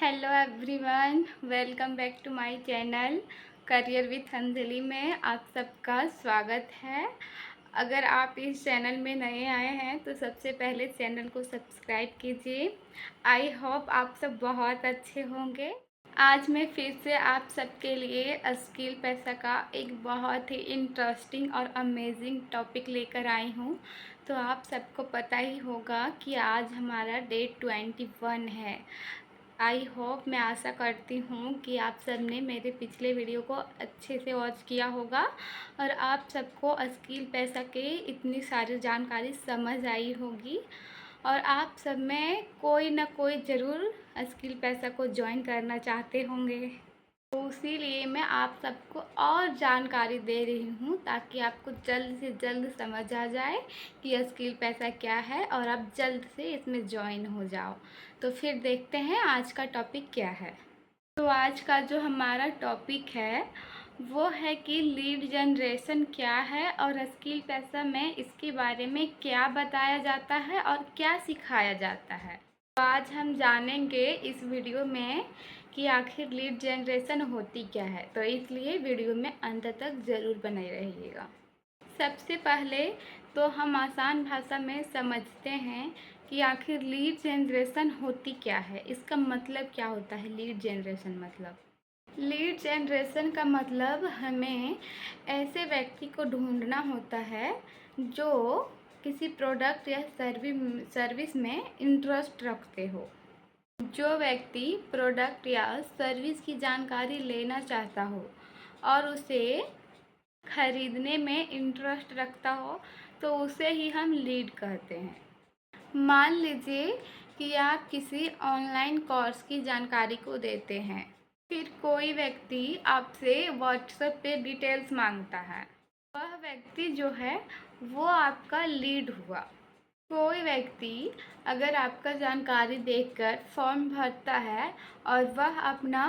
Hello everyone, welcome back to my channel career with Anjali में आप सबका स्वागत है। अगर आप इस चैनल में नए आए हैं तो सबसे पहले चैनल को सब्सक्राइब कीजिए। आई होप आप सब बहुत अच्छे होंगे। आज मैं फिर से आप सबके लिए स्किल पैसा का एक बहुत ही इंटरेस्टिंग और अमेजिंग टॉपिक लेकर आई हूँ। तो आप सबको पता ही होगा कि आज हमारा डे 21 है। आई होप, मैं आशा करती हूँ कि आप सब ने मेरे पिछले वीडियो को अच्छे से वॉच किया होगा और आप सबको स्किल पैसा के इतनी सारी जानकारी समझ आई होगी और आप सब में कोई ना कोई ज़रूर स्किल पैसा को ज्वाइन करना चाहते होंगे। तो इसीलिए मैं आप सबको और जानकारी दे रही हूँ ताकि आपको जल्द से जल्द समझ आ जाए कि स्किल पैसा क्या है और आप जल्द से इसमें ज्वाइन हो जाओ। तो फिर देखते हैं आज का टॉपिक क्या है। तो आज का जो हमारा टॉपिक है वो है कि लीड जनरेशन क्या है और स्किल पैसा में इसके बारे में क्या बताया जाता है और क्या सिखाया जाता है। तो आज हम जानेंगे इस वीडियो में कि आखिर लीड जनरेशन होती क्या है, तो इसलिए वीडियो में अंत तक ज़रूर बने रहिएगा। सबसे पहले तो हम आसान भाषा में समझते हैं कि आखिर लीड जनरेशन होती क्या है, इसका मतलब क्या होता है। लीड जनरेशन का मतलब हमें ऐसे व्यक्ति को ढूंढना होता है जो किसी प्रोडक्ट या सर्विस में इंटरेस्ट रखते हो। जो व्यक्ति प्रोडक्ट या सर्विस की जानकारी लेना चाहता हो और उसे खरीदने में इंटरेस्ट रखता हो तो उसे ही हम लीड कहते हैं। मान लीजिए कि आप किसी ऑनलाइन कोर्स की जानकारी को देते हैं, फिर कोई व्यक्ति आपसे व्हाट्सएप पे डिटेल्स मांगता है। वह व्यक्ति जो है वो आपका लीड हुआ। कोई व्यक्ति अगर आपका जानकारी देखकर फॉर्म भरता है और वह अपना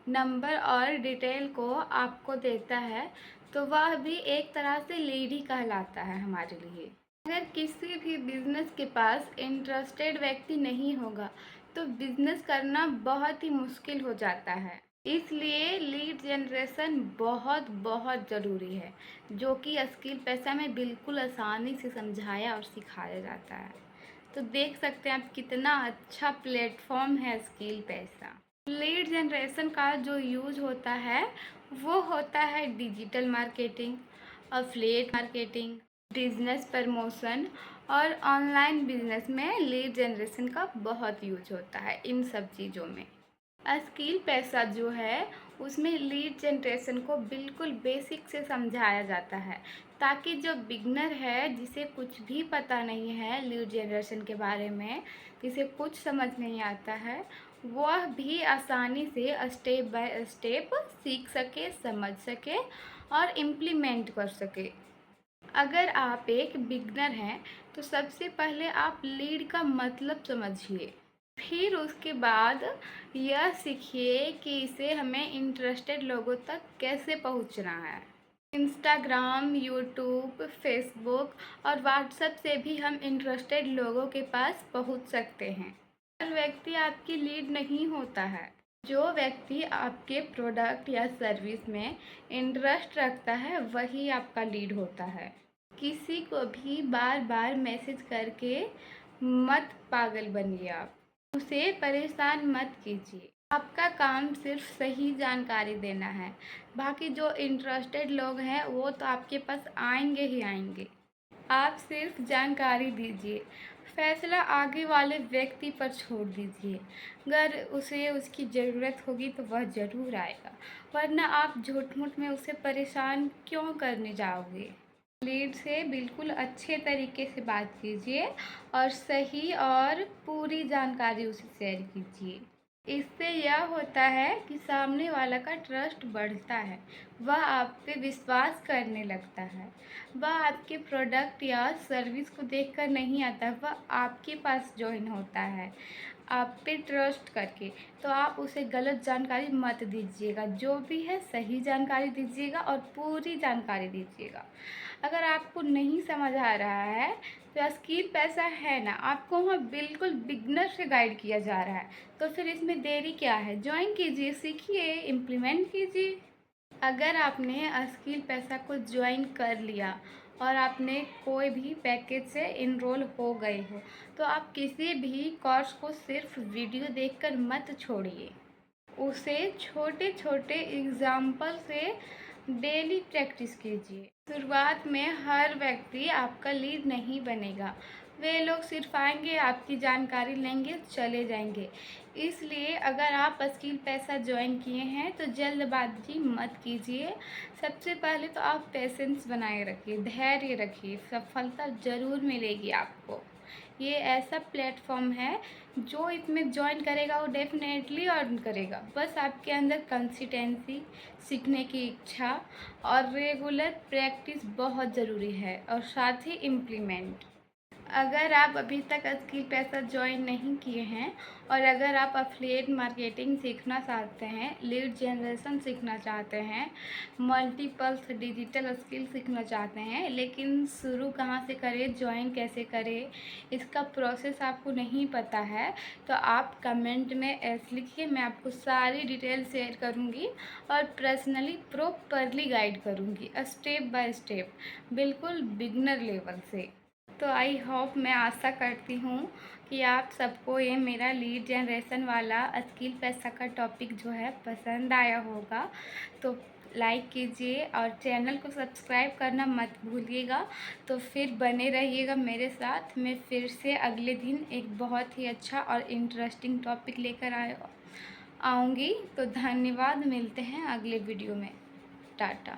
नंबर और डिटेल को आपको देता है तो वह भी एक तरह से लीड ही कहलाता है हमारे लिए। अगर किसी भी बिजनेस के पास इंटरेस्टेड व्यक्ति नहीं होगा तो बिजनेस करना बहुत ही मुश्किल हो जाता है। इसलिए लीड जनरेशन बहुत बहुत ज़रूरी है, जो कि स्किल पैसा में बिल्कुल आसानी से समझाया और सिखाया जाता है। तो देख सकते हैं आप कितना अच्छा प्लेटफॉर्म है स्किल पैसा। लीड जनरेशन का जो यूज होता है वो होता है digital marketing, affiliate marketing, business promotion और ऑनलाइन बिजनेस में लीड जनरेशन का बहुत यूज होता है। इन सब चीज़ों में स्किल पैसा जो है उसमें लीड जनरेशन को बिल्कुल बेसिक से समझाया जाता है ताकि जो बिगनर है, जिसे कुछ भी पता नहीं है लीड जनरेशन के बारे में, जिसे कुछ समझ नहीं आता है, वह भी आसानी से स्टेप बाय स्टेप सीख सके, समझ सके और इम्प्लीमेंट कर सके। अगर आप एक बिगनर हैं तो सबसे पहले आप लीड का मतलब समझिए, फिर उसके बाद यह सीखिए कि इसे हमें इंटरेस्टेड लोगों तक कैसे पहुंचना है। इंस्टाग्राम, यूट्यूब, फेसबुक और व्हाट्सएप से भी हम इंटरेस्टेड लोगों के पास पहुंच सकते हैं। हर व्यक्ति आपकी लीड नहीं होता है। जो व्यक्ति आपके प्रोडक्ट या सर्विस में इंटरेस्ट रखता है वही आपका लीड होता है। किसी को भी बार बार मैसेज करके मत पागल बनिए, आप उसे परेशान मत कीजिए। आपका काम सिर्फ सही जानकारी देना है। बाकी जो इंटरेस्टेड लोग हैं वो तो आपके पास आएंगे ही आएंगे। आप सिर्फ जानकारी दीजिए, फैसला आगे वाले व्यक्ति पर छोड़ दीजिए। अगर उसे उसकी ज़रूरत होगी तो वह ज़रूर आएगा, वरना आप झूठ-मूठ में उसे परेशान क्यों करने जाओगे। लीड से बिल्कुल अच्छे तरीके से बात कीजिए और सही और पूरी जानकारी उसे शेयर कीजिए। इससे यह होता है कि सामने वाला का ट्रस्ट बढ़ता है, वह आप पे विश्वास करने लगता है। वह आपके प्रोडक्ट या सर्विस को देखकर नहीं आता, वह आपके पास ज्वाइन होता है। आप पे ट्रस्ट करके, तो आप उसे गलत जानकारी मत दीजिएगा। जो भी है सही जानकारी दीजिएगा और पूरी जानकारी दीजिएगा। अगर आपको नहीं समझ आ रहा है तो स्किल पैसा है ना, आपको वहाँ बिल्कुल बिगनर से गाइड किया जा रहा है, तो फिर इसमें देरी क्या है? ज्वाइन कीजिए, सीखिए, इम्प्लीमेंट कीजिए। अगर आपने स्किल पैसा को ज्वाइन कर लिया और आपने कोई भी पैकेज से इनरोल हो गए हो, तो आप किसी भी कोर्स को सिर्फ वीडियो देखकर मत छोड़िए। उसे छोटे छोटे एग्जाम्पल से डेली प्रैक्टिस कीजिए। शुरुआत में हर व्यक्ति आपका लीड नहीं बनेगा। वे लोग सिर्फ आएंगे, आपकी जानकारी लेंगे, चले जाएंगे। इसलिए अगर आप स्किल पैसा ज्वाइन किए हैं तो जल्दबाजी मत कीजिए। सबसे पहले तो आप पेशेंस बनाए रखिए, धैर्य रखिए, सफलता ज़रूर मिलेगी आपको। ये ऐसा प्लेटफॉर्म है जो इसमें ज्वाइन करेगा वो डेफिनेटली अर्न करेगा। बस आपके अंदर कंसिस्टेंसी, सीखने की इच्छा और रेगुलर प्रैक्टिस बहुत ज़रूरी है, और साथ ही इम्प्लीमेंट। अगर आप अभी तक स्किल पैसा ज्वाइन नहीं किए हैं और अगर आप एफिलिएट मार्केटिंग सीखना चाहते हैं, लीड जनरेशन सीखना चाहते हैं, मल्टीपल्स डिजिटल स्किल सीखना चाहते हैं, लेकिन शुरू कहाँ से करें, ज्वाइन कैसे करें, इसका प्रोसेस आपको नहीं पता है, तो आप कमेंट में ऐसे लिखिए। मैं आपको सारी डिटेल शेयर करूँगी और पर्सनली प्रॉपरली गाइड करूँगी, स्टेप बाय स्टेप, बिल्कुल बिगनर लेवल से। तो आई होप, मैं आशा करती हूँ कि आप सबको ये मेरा लीड जनरेशन वाला स्किल पैसा का टॉपिक जो है पसंद आया होगा। तो लाइक कीजिए और चैनल को सब्सक्राइब करना मत भूलिएगा। तो फिर बने रहिएगा मेरे साथ। मैं फिर से अगले दिन एक बहुत ही अच्छा और इंटरेस्टिंग टॉपिक लेकर आऊँगी। तो धन्यवाद, मिलते हैं अगले वीडियो में। टाटा।